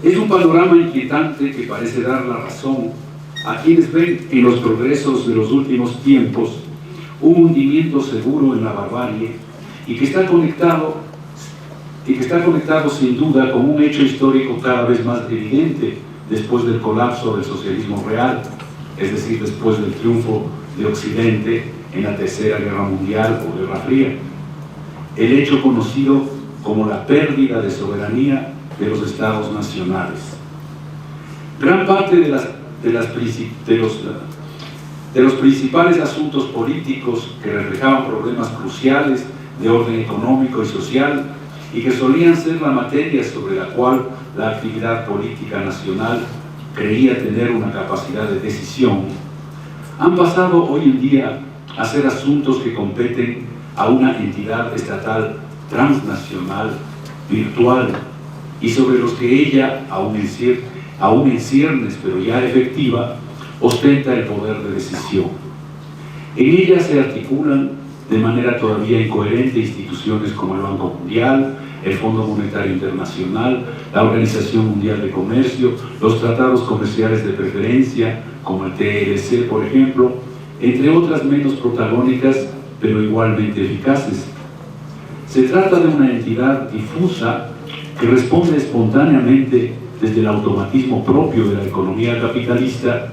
Es un panorama inquietante que parece dar la razón a quienes ven en los progresos de los últimos tiempos un hundimiento seguro en la barbarie y que está conectado sin duda con un hecho histórico cada vez más evidente después del colapso del socialismo real, es decir, después del triunfo de Occidente en la Tercera Guerra Mundial o Guerra Fría, el hecho conocido como la pérdida de soberanía de los estados nacionales. Gran parte de los principales asuntos políticos que reflejaban problemas cruciales de orden económico y social y que solían ser la materia sobre la cual la actividad política nacional creía tener una capacidad de decisión, han pasado hoy en día a ser asuntos que competen a una entidad estatal transnacional, virtual, y sobre los que ella, aún en ciernes, pero ya efectiva, ostenta el poder de decisión. En ella se articulan de manera todavía incoherente instituciones como el Banco Mundial, el Fondo Monetario Internacional, la Organización Mundial de Comercio, los tratados comerciales de preferencia, como el TLC, por ejemplo, entre otras menos protagónicas, pero igualmente eficaces. Se trata de una entidad difusa que responde espontáneamente desde el automatismo propio de la economía capitalista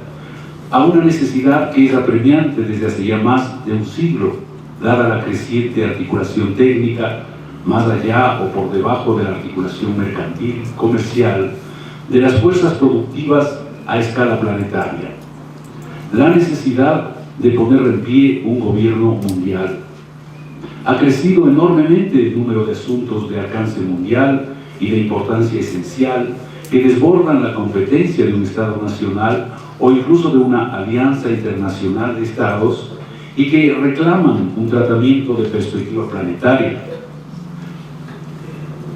a una necesidad que es apremiante desde hace ya más de un siglo, dada la creciente articulación técnica, más allá o por debajo de la articulación mercantil, comercial, de las fuerzas productivas a escala planetaria. La necesidad de poner en pie un gobierno mundial. Ha crecido enormemente el número de asuntos de alcance mundial y de importancia esencial que desbordan la competencia de un Estado nacional o incluso de una alianza internacional de Estados y que reclaman un tratamiento de perspectiva planetaria.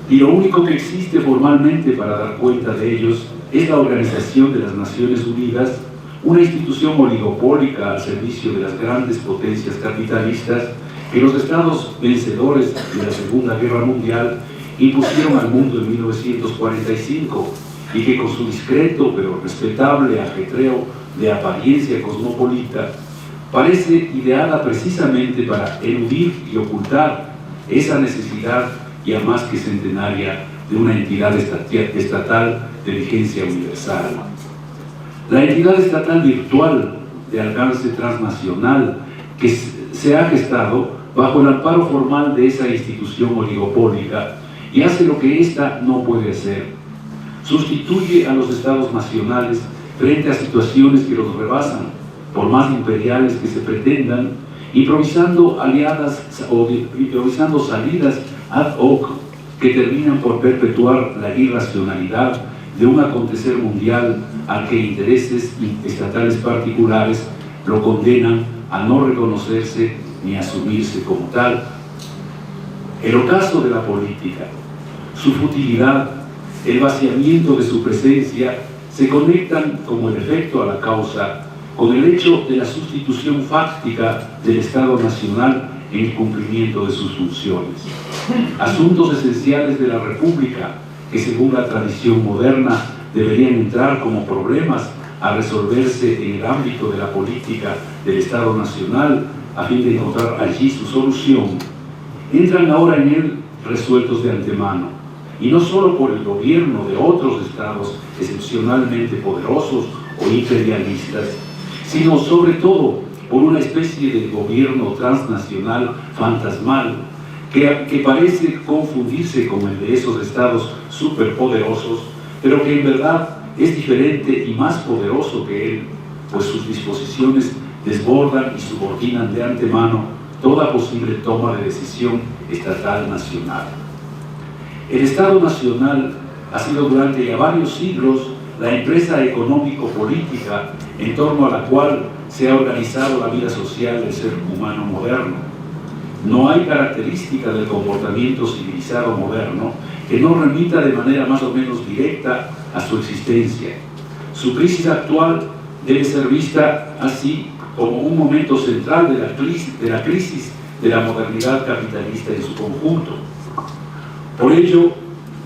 Y lo único que existe formalmente para dar cuenta de ellos es la Organización de las Naciones Unidas, una institución oligopólica al servicio de las grandes potencias capitalistas que los estados vencedores de la Segunda Guerra Mundial impusieron al mundo en 1945 y que con su discreto pero respetable ajetreo de apariencia cosmopolita parece ideada precisamente para eludir y ocultar esa necesidad ya más que centenaria de una entidad estatal de vigencia universal. La entidad estatal virtual de alcance transnacional que se ha gestado bajo el amparo formal de esa institución oligopólica y hace lo que ésta no puede hacer. Sustituye a los estados nacionales frente a situaciones que los rebasan, por más imperiales que se pretendan, improvisando salidas ad hoc que terminan por perpetuar la irracionalidad de un acontecer mundial al que intereses estatales particulares lo condenan a no reconocerse ni asumirse como tal. El ocaso de la política, su futilidad, el vaciamiento de su presencia se conectan como el efecto a la causa con el hecho de la sustitución fáctica del Estado Nacional en el cumplimiento de sus funciones. Asuntos esenciales de la República que según la tradición moderna deberían entrar como problemas a resolverse en el ámbito de la política del Estado Nacional a fin de encontrar allí su solución, entran ahora en él resueltos de antemano, y no solo por el gobierno de otros estados excepcionalmente poderosos o imperialistas, sino sobre todo por una especie de gobierno transnacional fantasmal que parece confundirse con el de esos estados superpoderosos, pero que en verdad es diferente y más poderoso que él, pues sus disposiciones desbordan y subordinan de antemano toda posible toma de decisión estatal nacional. El Estado Nacional ha sido durante ya varios siglos la empresa económico-política en torno a la cual se ha organizado la vida social del ser humano moderno. No hay característica del comportamiento civilizado moderno que no remita de manera más o menos directa a su existencia. Su crisis actual debe ser vista así como un momento central de la crisis de la modernidad capitalista en su conjunto. Por ello,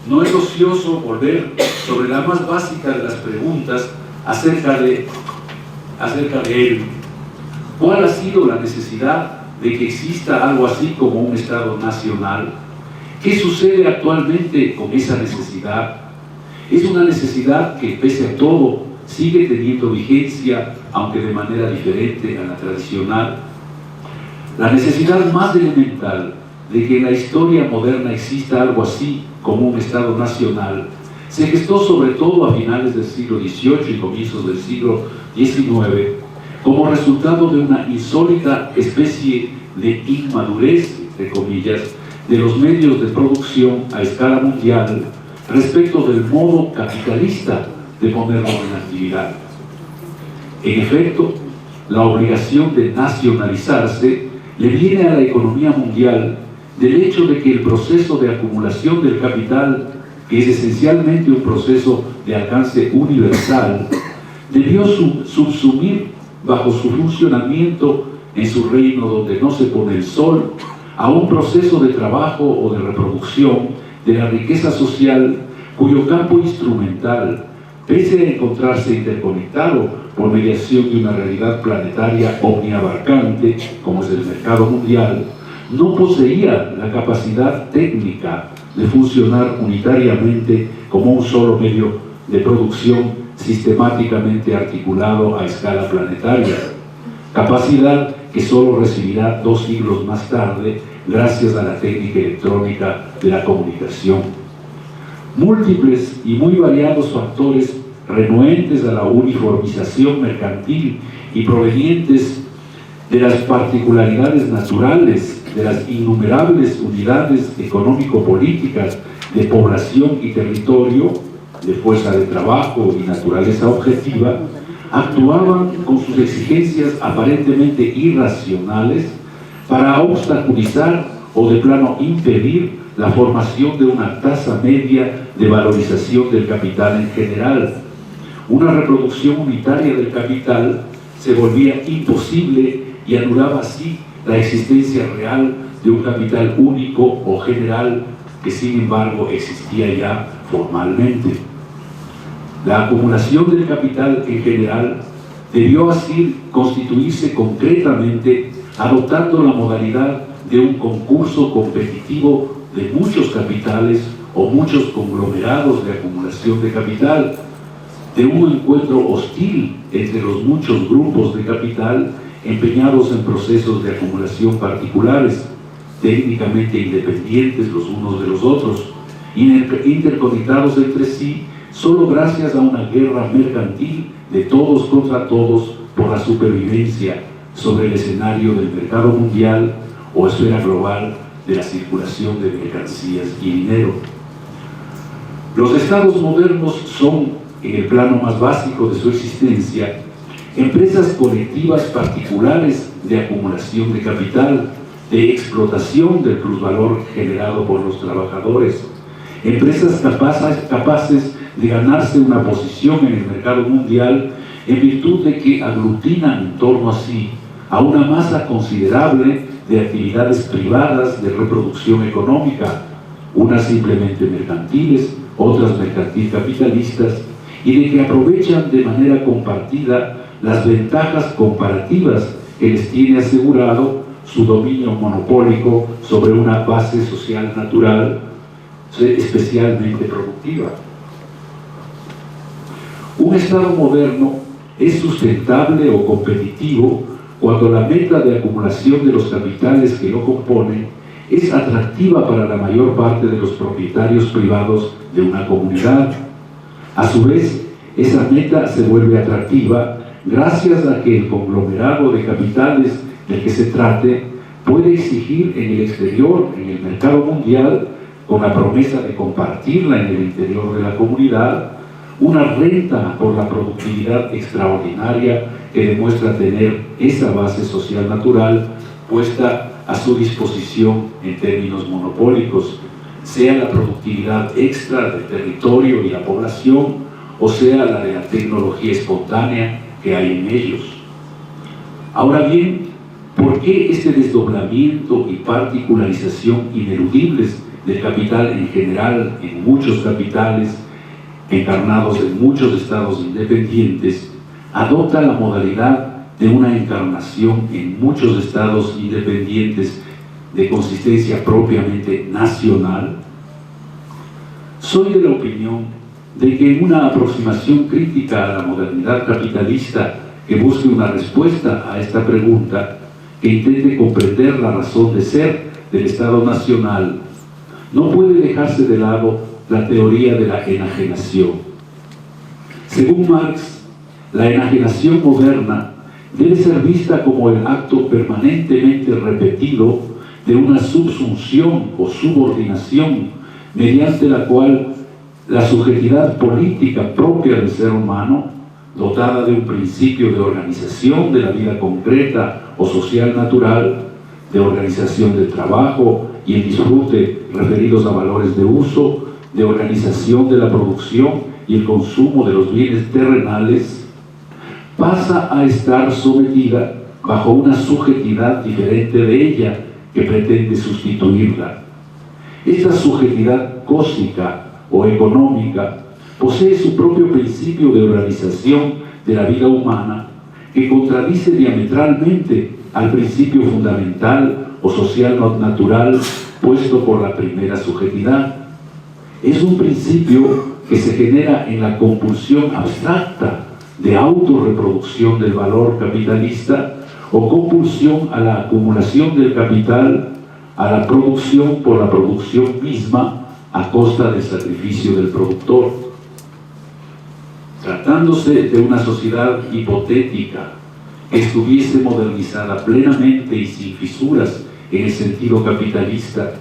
No es ocioso volver sobre la más básica de las preguntas acerca de él. ¿Cuál ha sido la necesidad de que exista algo así como un Estado nacional? ¿Qué sucede actualmente con esa necesidad? Es una necesidad que, pese a todo, sigue teniendo vigencia, aunque de manera diferente a la tradicional. La necesidad más elemental de que en la historia moderna exista algo así como un Estado nacional se gestó sobre todo a finales del siglo XVIII y comienzos del siglo XIX como resultado de una insólita especie de inmadurez, entre comillas, de los medios de producción a escala mundial respecto del modo capitalista de ponerlo en actividad. En efecto, la obligación de nacionalizarse le viene a la economía mundial del hecho de que el proceso de acumulación del capital, que es esencialmente un proceso de alcance universal, debió subsumir bajo su funcionamiento en su reino donde no se pone el sol a un proceso de trabajo o de reproducción de la riqueza social cuyo campo instrumental, pese a encontrarse interconectado por mediación de una realidad planetaria omniabarcante como es el mercado mundial, no poseía la capacidad técnica de funcionar unitariamente como un solo medio de producción sistemáticamente articulado a escala planetaria, capacidad que solo recibirá 2 siglos más tarde gracias a la técnica electrónica de la comunicación. Múltiples y muy variados factores renuentes a la uniformización mercantil y provenientes de las particularidades naturales de las innumerables unidades económico-políticas de población y territorio, de fuerza de trabajo y naturaleza objetiva, actuaban con sus exigencias aparentemente irracionales para obstaculizar o de plano impedir la formación de una tasa media de valorización del capital en general. Una reproducción unitaria del capital se volvía imposible y anulaba así la existencia real de un capital único o general que sin embargo existía ya formalmente. La acumulación del capital en general debió así constituirse concretamente adoptando la modalidad de un concurso competitivo de muchos capitales o muchos conglomerados de acumulación de capital, de un encuentro hostil entre los muchos grupos de capital empeñados en procesos de acumulación particulares, técnicamente independientes los unos de los otros, interconectados entre sí solo gracias a una guerra mercantil de todos contra todos por la supervivencia sobre el escenario del mercado mundial o esfera global de la circulación de mercancías y dinero. Los estados modernos son, en el plano más básico de su existencia, empresas colectivas particulares de acumulación de capital, de explotación del plusvalor generado por los trabajadores, empresas capaces de ganarse una posición en el mercado mundial en virtud de que aglutinan en torno a sí a una masa considerable de actividades privadas de reproducción económica, unas simplemente mercantiles, otras mercantil capitalistas, y de que aprovechan de manera compartida las ventajas comparativas que les tiene asegurado su dominio monopólico sobre una base social natural especialmente productiva. Un Estado moderno es sustentable o competitivo cuando la meta de acumulación de los capitales que lo componen es atractiva para la mayor parte de los propietarios privados de una comunidad. A su vez, esa meta se vuelve atractiva gracias a que el conglomerado de capitales del que se trate puede exigir en el exterior, en el mercado mundial, con la promesa de compartirla en el interior de la comunidad, una renta por la productividad extraordinaria que demuestra tener esa base social natural puesta a su disposición en términos monopólicos, sea la productividad extra del territorio y la población, o sea la de la tecnología espontánea que hay en ellos. Ahora bien, ¿por qué este desdoblamiento y particularización ineludibles del capital en general, en muchos capitales, encarnados en muchos estados independientes, adopta la modalidad de una encarnación en muchos estados independientes de consistencia propiamente nacional? Soy de la opinión de que en una aproximación crítica a la modernidad capitalista que busque una respuesta a esta pregunta, que intente comprender la razón de ser del Estado Nacional, no puede dejarse de lado la teoría de la enajenación. Según Marx, la enajenación moderna debe ser vista como el acto permanentemente repetido de una subsunción o subordinación mediante la cual la subjetividad política propia del ser humano, dotada de un principio de organización de la vida concreta o social natural, de organización del trabajo y el disfrute referidos a valores de uso, de organización de la producción y el consumo de los bienes terrenales, pasa a estar sometida bajo una subjetividad diferente de ella que pretende sustituirla. Esta subjetividad cósmica o económica posee su propio principio de organización de la vida humana que contradice diametralmente al principio fundamental o social natural puesto por la primera subjetividad. Es un principio que se genera en la compulsión abstracta de autorreproducción del valor capitalista o compulsión a la acumulación del capital, a la producción por la producción misma a costa del sacrificio del productor. Tratándose de una sociedad hipotética que estuviese modernizada plenamente y sin fisuras en el sentido capitalista,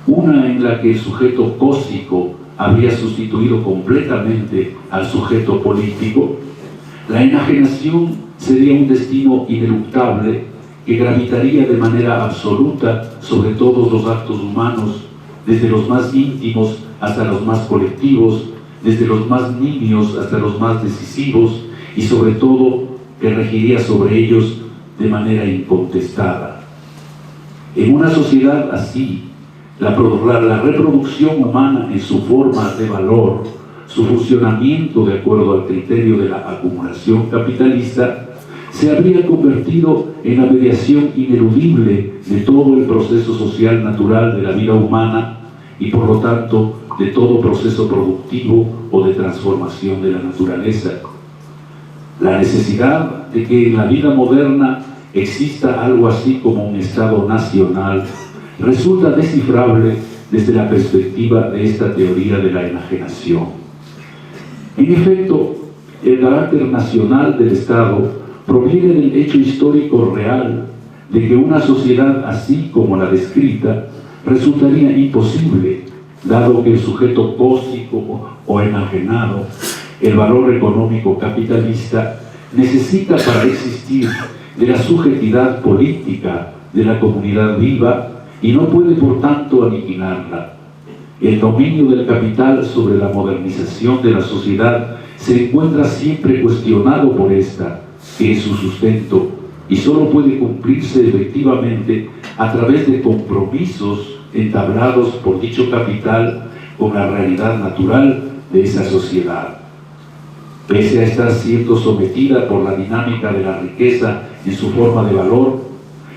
una en la que el sujeto cósmico habría sustituido completamente al sujeto político, la enajenación sería un destino ineluctable que gravitaría de manera absoluta sobre todos los actos humanos, desde los más íntimos hasta los más colectivos, desde los más nimios hasta los más decisivos, y sobre todo que regiría sobre ellos de manera incontestada. En una sociedad así, la reproducción humana en su forma de valor, su funcionamiento de acuerdo al criterio de la acumulación capitalista, se habría convertido en la mediación ineludible de todo el proceso social natural de la vida humana y por lo tanto de todo proceso productivo o de transformación de la naturaleza. La necesidad de que en la vida moderna exista algo así como un Estado nacional resulta descifrable desde la perspectiva de esta teoría de la enajenación. En efecto, el carácter nacional del Estado proviene del hecho histórico real de que una sociedad así como la descrita resultaría imposible, dado que el sujeto cósmico o enajenado, el valor económico capitalista, necesita para existir de la subjetividad política de la comunidad viva y no puede por tanto aniquilarla. El dominio del capital sobre la modernización de la sociedad se encuentra siempre cuestionado por esta, que es su sustento, y solo puede cumplirse efectivamente a través de compromisos entablados por dicho capital con la realidad natural de esa sociedad. Pese a estar siendo sometida por la dinámica de la riqueza en su forma de valor,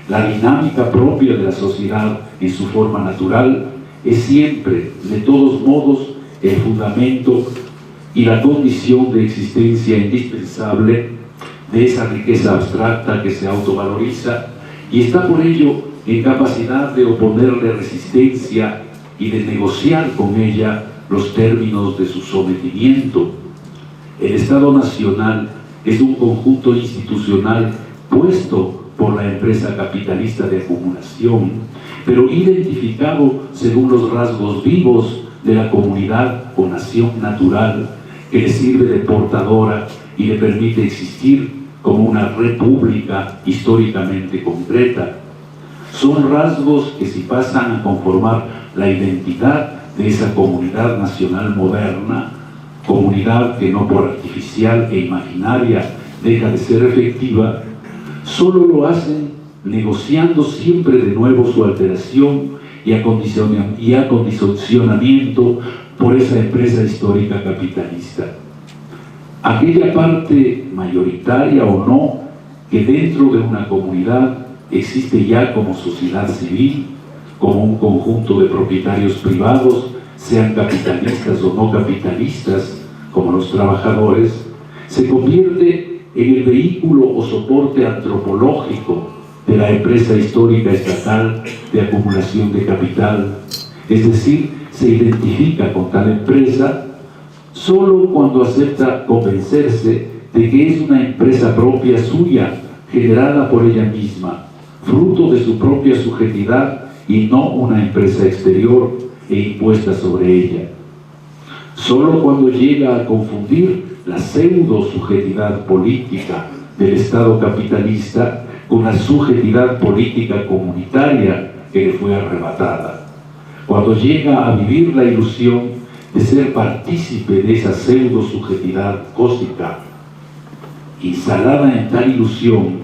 la dinámica propia de la sociedad en su forma natural es siempre, de todos modos, el fundamento y la condición de existencia indispensable de esa riqueza abstracta que se autovaloriza y está por ello en capacidad de oponerle resistencia y de negociar con ella los términos de su sometimiento. El Estado Nacional es un conjunto institucional puesto por la empresa capitalista de acumulación, pero identificado según los rasgos vivos de la comunidad o nación natural que le sirve de portadora y le permite existir como una república históricamente concreta. Son rasgos que si pasan a conformar la identidad de esa comunidad nacional moderna, comunidad que no por artificial e imaginaria deja de ser efectiva, solo lo hacen negociando siempre de nuevo su alteración y acondicionamiento por esa empresa histórica capitalista. Aquella parte mayoritaria o no que dentro de una comunidad existe ya como sociedad civil, como un conjunto de propietarios privados, sean capitalistas o no capitalistas, como los trabajadores, se convierte en el vehículo o soporte antropológico de la empresa histórica estatal de acumulación de capital. Es decir, se identifica con tal empresa solo cuando acepta convencerse de que es una empresa propia suya, generada por ella misma, fruto de su propia subjetividad y no una empresa exterior e impuesta sobre ella. Solo cuando llega a confundir la pseudo-subjetividad política del Estado capitalista con la subjetividad política comunitaria que le fue arrebatada, cuando llega a vivir la ilusión de ser partícipe de esa pseudo-subjetividad cósmica, instalada en tal ilusión,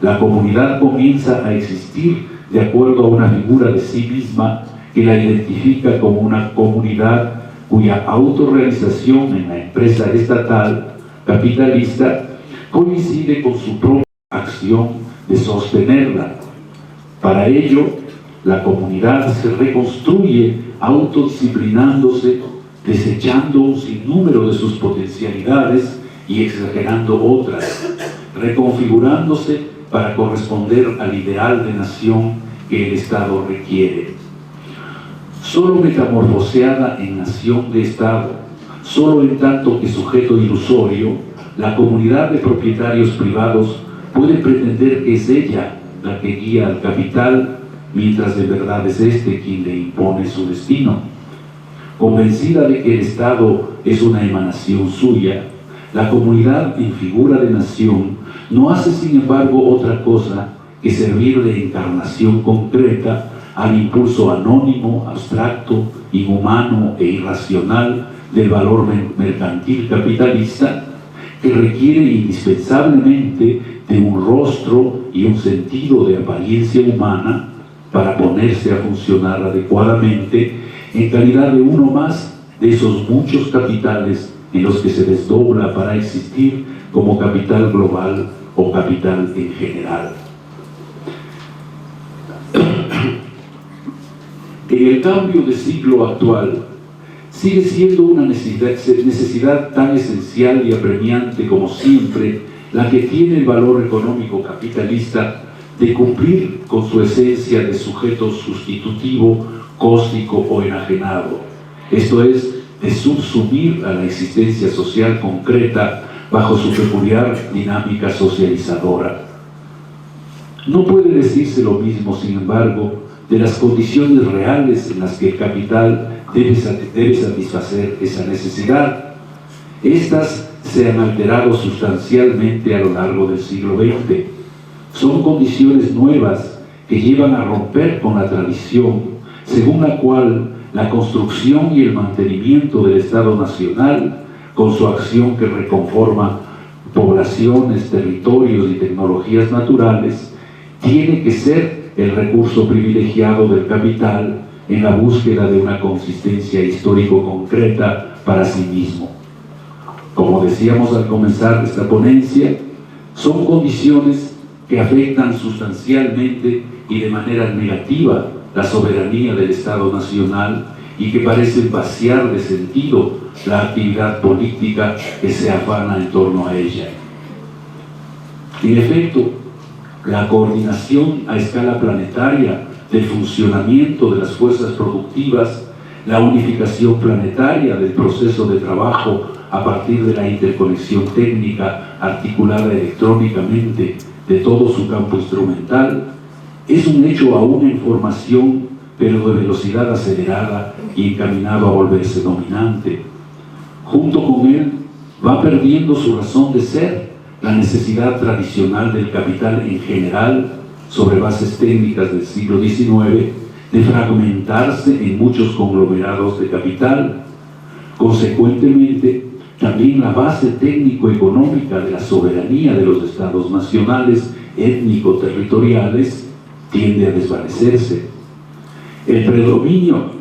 la comunidad comienza a existir de acuerdo a una figura de sí misma que la identifica como una comunidad cuya autorrealización en la empresa estatal capitalista coincide con su propia acción de sostenerla. Para ello, la comunidad se reconstruye autodisciplinándose, desechando un sinnúmero de sus potencialidades y exagerando otras, reconfigurándose para corresponder al ideal de nación que el Estado requiere. Solo metamorfoseada en nación de Estado, solo en tanto que sujeto ilusorio, la comunidad de propietarios privados puede pretender que es ella la que guía al capital, mientras de verdad es este quien le impone su destino. Convencida de que el Estado es una emanación suya, la comunidad en figura de nación no hace sin embargo otra cosa que servir de encarnación concreta al impulso anónimo, abstracto, inhumano e irracional del valor mercantil capitalista, que requiere indispensablemente de un rostro y un sentido de apariencia humana para ponerse a funcionar adecuadamente en calidad de uno más de esos muchos capitales en los que se desdobla para existir como capital global o capital en general. En el cambio de siglo actual, sigue siendo una necesidad tan esencial y apremiante como siempre la que tiene el valor económico capitalista de cumplir con su esencia de sujeto sustitutivo, cósmico o enajenado, esto es, de subsumir a la existencia social concreta bajo su peculiar dinámica socializadora. No puede decirse lo mismo, sin embargo, de las condiciones reales en las que el capital debe satisfacer esa necesidad. Estas se han alterado sustancialmente a lo largo del siglo XX. Son condiciones nuevas que llevan a romper con la tradición, según la cual la construcción y el mantenimiento del Estado Nacional, con su acción que reconforma poblaciones, territorios y tecnologías naturales, tiene que ser el recurso privilegiado del capital en la búsqueda de una consistencia histórico concreta para sí mismo. Como decíamos al comenzar esta ponencia, son condiciones que afectan sustancialmente y de manera negativa la soberanía del Estado Nacional y que parecen vaciar de sentido la actividad política que se afana en torno a ella. En efecto, la coordinación a escala planetaria del funcionamiento de las fuerzas productivas, la unificación planetaria del proceso de trabajo a partir de la interconexión técnica articulada electrónicamente de todo su campo instrumental, es un hecho aún en formación, pero de velocidad acelerada y encaminado a volverse dominante. Junto con él va perdiendo su razón de ser la necesidad tradicional del capital en general, sobre bases técnicas del siglo XIX, de fragmentarse en muchos conglomerados de capital. Consecuentemente, también la base técnico-económica de la soberanía de los estados nacionales étnico-territoriales tiende a desvanecerse. El predominio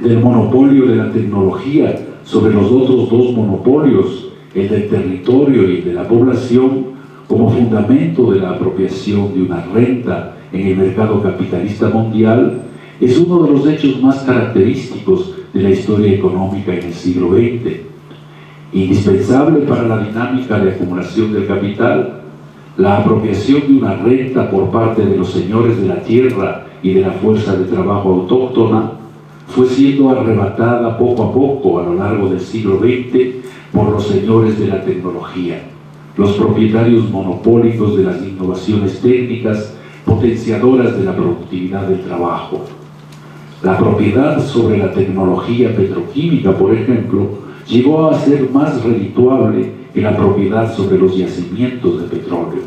del monopolio de la tecnología sobre los otros dos monopolios, el del territorio y el de la población, como fundamento de la apropiación de una renta en el mercado capitalista mundial, es uno de los hechos más característicos de la historia económica en el siglo XX. Indispensable para la dinámica de acumulación del capital, la apropiación de una renta por parte de los señores de la tierra y de la fuerza de trabajo autóctona fue siendo arrebatada poco a poco a lo largo del siglo XX por los señores de la tecnología, los propietarios monopólicos de las innovaciones técnicas potenciadoras de la productividad del trabajo. La propiedad sobre la tecnología petroquímica, por ejemplo, llegó a ser más redituable que la propiedad sobre los yacimientos de petróleo.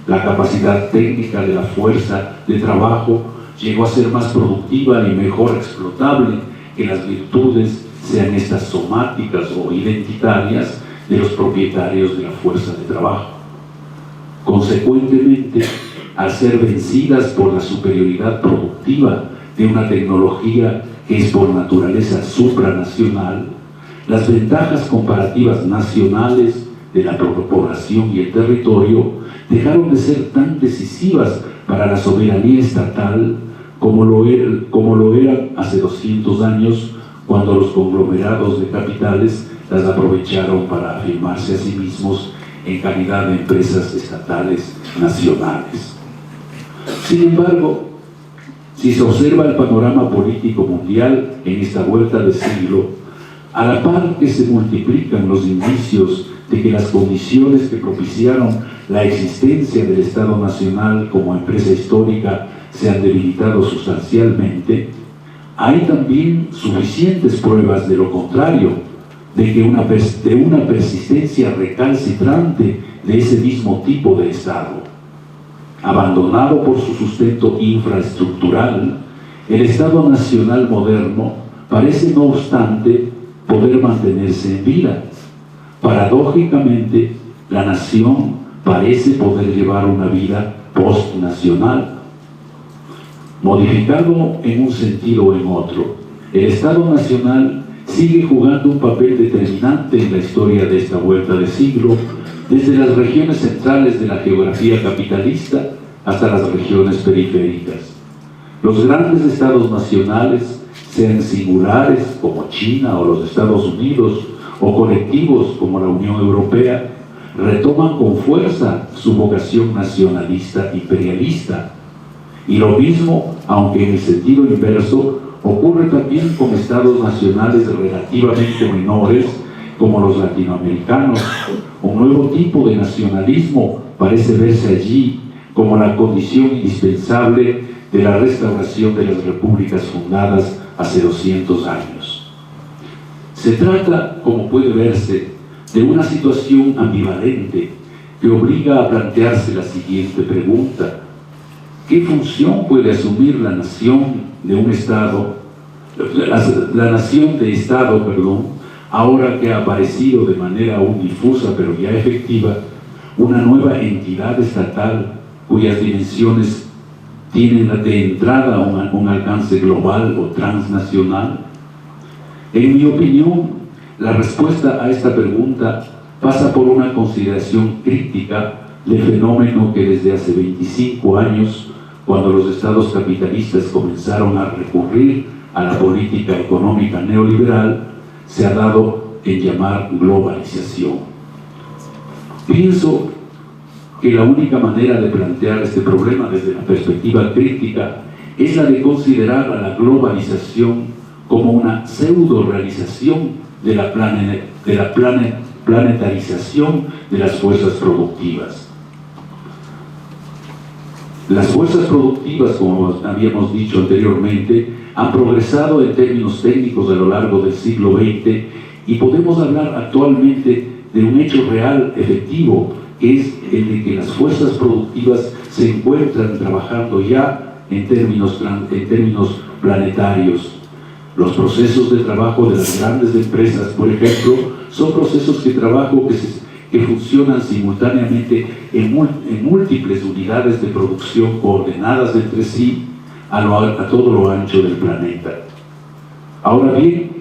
La capacidad técnica de la fuerza de trabajo llegó a ser más productiva y mejor explotable que las virtudes, sean estas somáticas o identitarias, de los propietarios de la fuerza de trabajo. Consecuentemente, al ser vencidas por la superioridad productiva de una tecnología que es por naturaleza supranacional, las ventajas comparativas nacionales de la población y el territorio dejaron de ser tan decisivas para la soberanía estatal como lo eran hace 200 años, cuando los conglomerados de capitales las aprovecharon para afirmarse a sí mismos en calidad de empresas estatales nacionales. Sin embargo, si se observa el panorama político mundial en esta vuelta de siglo, a la par que se multiplican los indicios de que las condiciones que propiciaron la existencia del Estado Nacional como empresa histórica se han debilitado sustancialmente, hay también suficientes pruebas de lo contrario, de una persistencia recalcitrante de ese mismo tipo de Estado. Abandonado por su sustento infraestructural, el Estado Nacional moderno parece, no obstante, poder mantenerse en vida. Paradójicamente, la nación parece poder llevar una vida postnacional. Modificado en un sentido o en otro, el Estado Nacional sigue jugando un papel determinante en la historia de esta vuelta de siglo, desde las regiones centrales de la geografía capitalista hasta las regiones periféricas. Los grandes estados nacionales, sean singulares como China o los Estados Unidos, o colectivos como la Unión Europea, retoman con fuerza su vocación nacionalista imperialista. Y lo mismo, aunque en el sentido inverso, ocurre también con estados nacionales relativamente menores, como los latinoamericanos. Un nuevo tipo de nacionalismo parece verse allí como la condición indispensable de la restauración de las repúblicas fundadas hace 200 años. Se trata, como puede verse, de una situación ambivalente que obliga a plantearse la siguiente pregunta: ¿qué función puede asumir la nación de un Estado, la nación de Estado, ahora que ha aparecido de manera aún difusa pero ya efectiva, una nueva entidad estatal cuyas dimensiones tienen de entrada un alcance global o transnacional? En mi opinión, la respuesta a esta pregunta pasa por una consideración crítica del fenómeno que desde hace 25 años, cuando los estados capitalistas comenzaron a recurrir a la política económica neoliberal, se ha dado en llamar globalización. Pienso que la única manera de plantear este problema desde la perspectiva crítica es la de considerar a la globalización como una pseudo-realización de la planetarización de las fuerzas productivas. Las fuerzas productivas, como habíamos dicho anteriormente, han progresado en términos técnicos a lo largo del siglo XX y podemos hablar actualmente de un hecho real, efectivo, que es el de que las fuerzas productivas se encuentran trabajando ya en términos planetarios. Los procesos de trabajo de las grandes empresas, por ejemplo, son procesos de trabajo que funcionan simultáneamente en múltiples unidades de producción coordinadas entre sí a todo lo ancho del planeta. Ahora bien,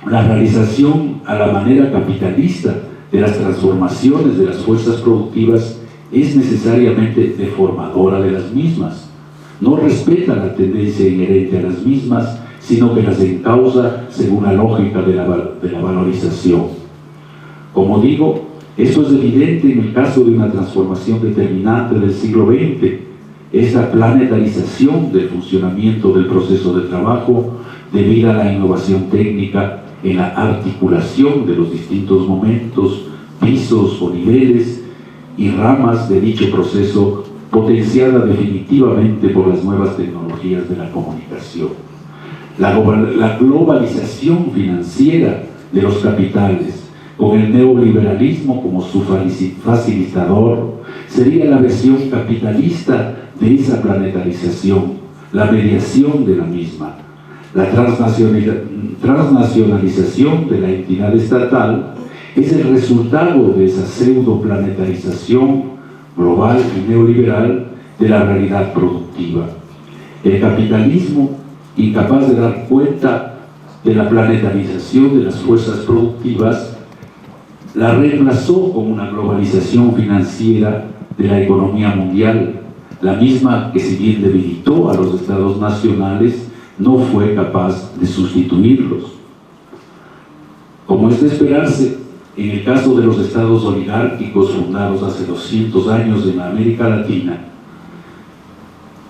la realización a la manera capitalista de las transformaciones de las fuerzas productivas es necesariamente deformadora de las mismas. No respeta la tendencia inherente a las mismas, sino que las encausa según la lógica de la valorización. Como digo, esto es evidente en el caso de una transformación determinante del siglo XX, esta planetarización del funcionamiento del proceso de trabajo debido a la innovación técnica en la articulación de los distintos momentos, pisos o niveles y ramas de dicho proceso, potenciada definitivamente por las nuevas tecnologías de la comunicación. La globalización financiera de los capitales, con el neoliberalismo como su facilitador, sería la versión capitalista de esa planetarización, la mediación de la misma. La transnacionalización de la entidad estatal es el resultado de esa pseudo-planetarización global y neoliberal de la realidad productiva. El capitalismo, incapaz de dar cuenta de la planetarización de las fuerzas productivas, la reemplazó con una globalización financiera de la economía mundial, la misma que, si bien debilitó a los estados nacionales, no fue capaz de sustituirlos. Como es de esperarse, en el caso de los estados oligárquicos fundados hace 200 años en América Latina,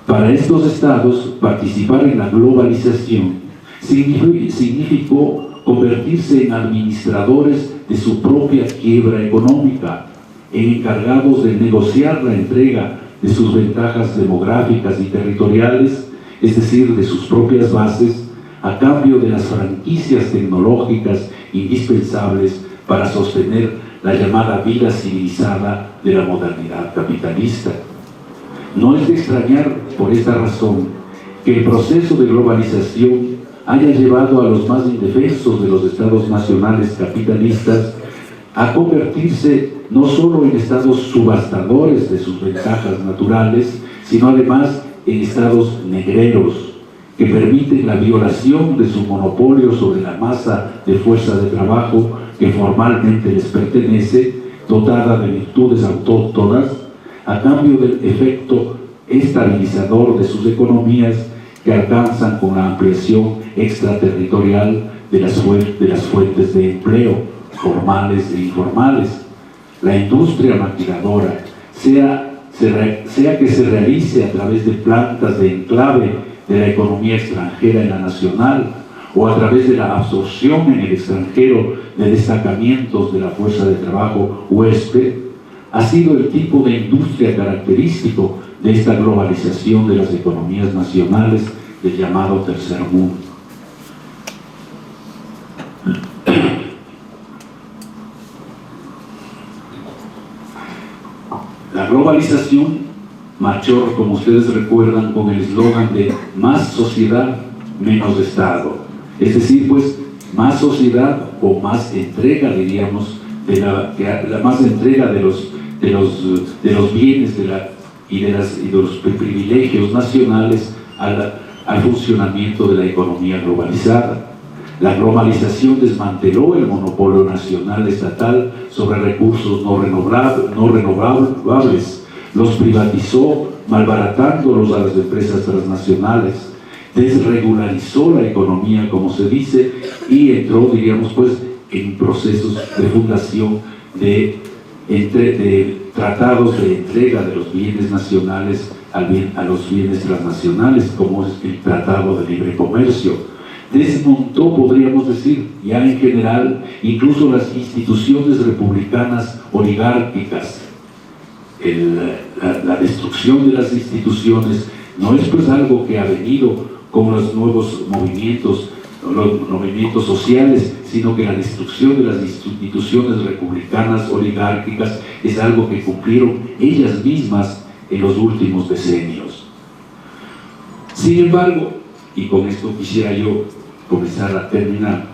para estos estados participar en la globalización significó convertirse en administradores de su propia quiebra económica, en encargados de negociar la entrega de sus ventajas demográficas y territoriales, es decir, de sus propias bases, a cambio de las franquicias tecnológicas indispensables para sostener la llamada vida civilizada de la modernidad capitalista. No es de extrañar, por esta razón, que el proceso de globalización haya llevado a los más indefensos de los estados nacionales capitalistas a convertirse no solo en estados subastadores de sus ventajas naturales, sino además en estados negreros, que permiten la violación de su monopolio sobre la masa de fuerza de trabajo que formalmente les pertenece, dotada de virtudes autóctonas, a cambio del efecto estabilizador de sus economías que alcanzan con la ampliación extraterritorial de las fuentes de empleo, formales e informales. La industria maquiladora, sea que se realice a través de plantas de enclave de la economía extranjera en la nacional, o a través de la absorción en el extranjero de destacamientos de la fuerza de trabajo huésped, ha sido el tipo de industria característico de esta globalización de las economías nacionales del llamado tercer mundo. La globalización marchó, como ustedes recuerdan, con el eslogan de más sociedad, menos Estado. Es decir, pues, más sociedad o más entrega, diríamos, la más entrega de los bienes y de los privilegios nacionales al funcionamiento de la economía globalizada. La globalización desmanteló el monopolio nacional estatal sobre recursos no renovables, los privatizó malbaratándolos a las empresas transnacionales, desregularizó la economía, como se dice, y entró, diríamos, pues, en procesos de fundación de tratados de entrega de los bienes nacionales a los bienes transnacionales, como es el Tratado de Libre Comercio. Desmontó, podríamos decir, ya en general, incluso las instituciones republicanas oligárquicas. La destrucción de las instituciones no es pues algo que ha venido con los nuevos movimientos sociales, sino que la destrucción de las instituciones republicanas oligárquicas es algo que cumplieron ellas mismas en los últimos decenios. Sin embargo, y con esto quisiera yo comenzar a terminar,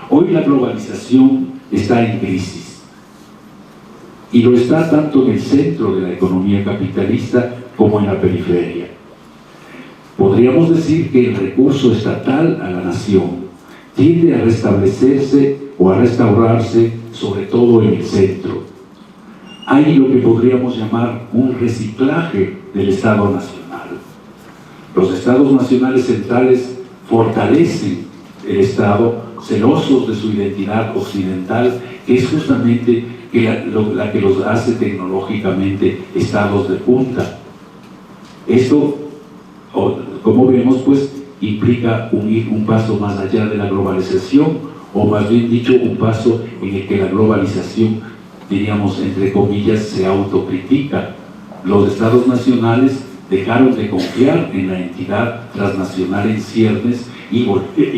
hoy la globalización está en crisis. y lo está tanto en el centro de la economía capitalista como en la periferia. Podríamos decir que el recurso estatal a la nación tiende a restablecerse o a restaurarse sobre todo en el centro. Hay lo que podríamos llamar un reciclaje del Estado Nacional. Los Estados nacionales centrales fortalecen el Estado, celosos de su identidad occidental, que es justamente la que los hace tecnológicamente estados de punta. Esto, como vemos, pues implica un paso más allá de la globalización, o más bien dicho, un paso en el que la globalización, diríamos entre comillas, se autocritica. Los estados nacionales dejaron de confiar en la entidad transnacional en ciernes y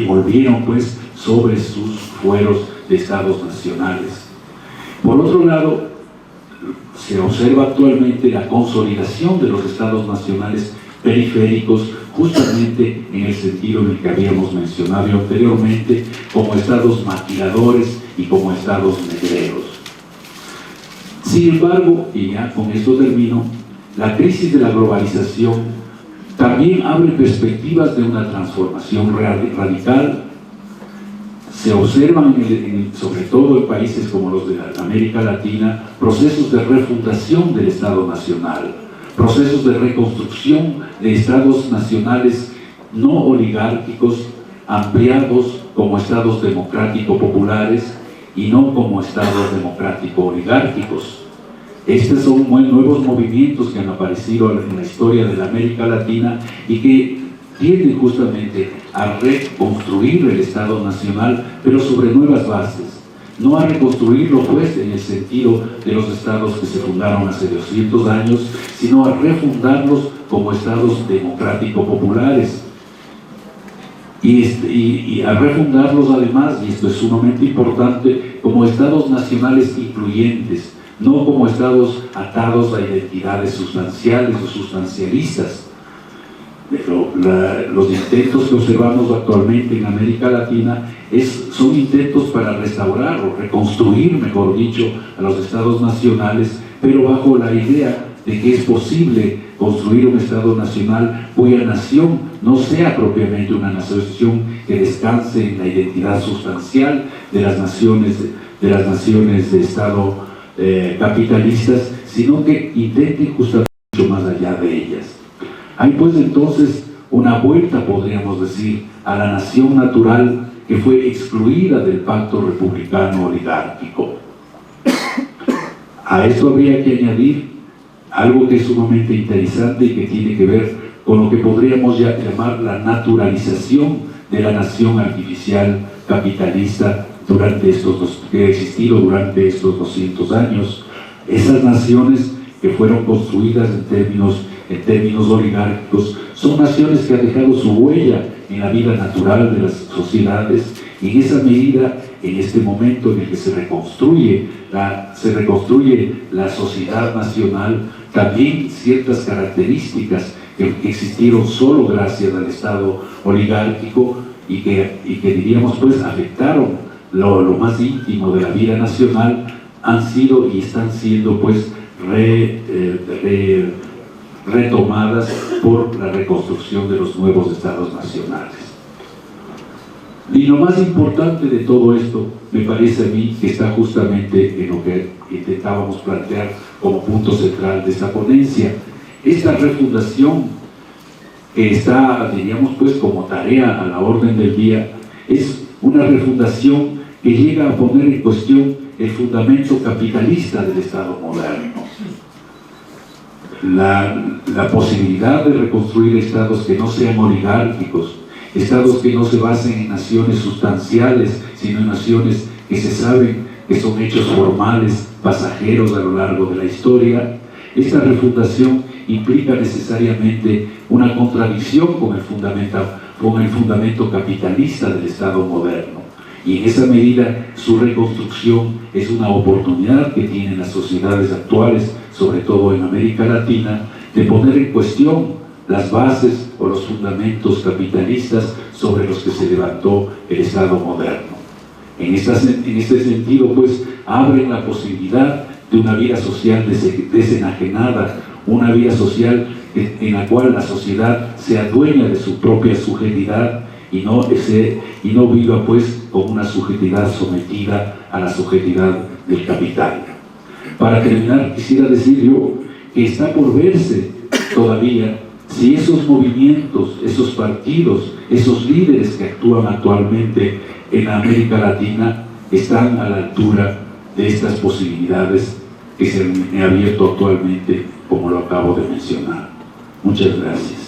volvieron pues sobre sus fueros de estados nacionales. Por otro lado, se observa actualmente la consolidación de los estados nacionales periféricos, justamente en el sentido en el que habíamos mencionado anteriormente, como estados maquiladores y como estados negreros. Sin embargo, y ya con esto termino, la crisis de la globalización también abre perspectivas de una transformación radical. Se observan, sobre todo en países como los de América Latina, procesos de refundación del Estado Nacional, procesos de reconstrucción de estados nacionales no oligárquicos, ampliados como estados democrático-populares y no como estados democrático-oligárquicos. Estos son nuevos movimientos que han aparecido en la historia de la América Latina y que tienden justamente a reconstruir el Estado Nacional, pero sobre nuevas bases. No a reconstruirlo pues en el sentido de los estados que se fundaron hace 200 años, sino a refundarlos como estados democrático-populares. Y a refundarlos además, y esto es sumamente importante, como estados nacionales incluyentes, no como estados atados a identidades sustanciales o sustancialistas. Los intentos que observamos actualmente en América Latina son intentos para restaurar o reconstruir, mejor dicho, a los estados nacionales, pero bajo la idea de que es posible construir un estado nacional cuya nación no sea propiamente una nación que descanse en la identidad sustancial de las naciones de estado capitalistas, sino que intenten justamente mucho más allá de ellas. Hay pues entonces una vuelta, podríamos decir, a la nación natural que fue excluida del pacto republicano oligárquico. A esto habría que añadir algo que es sumamente interesante y que tiene que ver con lo que podríamos ya llamar la naturalización de la nación artificial capitalista que ha existido durante estos 200 años. Esas naciones que fueron construidas en términos oligárquicos son naciones que han dejado su huella en la vida natural de las sociedades, y en esa medida, en este momento en el que se reconstruye la sociedad nacional, también ciertas características que existieron solo gracias al Estado oligárquico y que diríamos pues afectaron lo más íntimo de la vida nacional, han sido y están siendo pues retomadas por la reconstrucción de los nuevos estados nacionales. Y lo más importante de todo esto, me parece a mí, que está justamente en lo que intentábamos plantear como punto central de esta ponencia. Esta refundación que está, diríamos pues, como tarea a la orden del día, es una refundación que llega a poner en cuestión el fundamento capitalista del Estado moderno. La posibilidad de reconstruir estados que no sean oligárquicos, estados que no se basen en naciones sustanciales, sino en naciones que se saben que son hechos formales, pasajeros a lo largo de la historia. Esta refundación implica necesariamente una contradicción con el fundamento capitalista del Estado moderno. Y en esa medida su reconstrucción es una oportunidad que tienen las sociedades actuales, sobre todo en América Latina, de poner en cuestión las bases o los fundamentos capitalistas sobre los que se levantó el Estado moderno. En este sentido, pues, abren la posibilidad de una vida social desenajenada, una vida social en la cual la sociedad sea dueña de su propia subjetividad y no viva pues con una subjetividad sometida a la subjetividad del capital. Para terminar, quisiera decir yo que está por verse todavía si esos movimientos, esos partidos, esos líderes que actúan actualmente en América Latina están a la altura de estas posibilidades que se han abierto actualmente, como lo acabo de mencionar. Muchas gracias.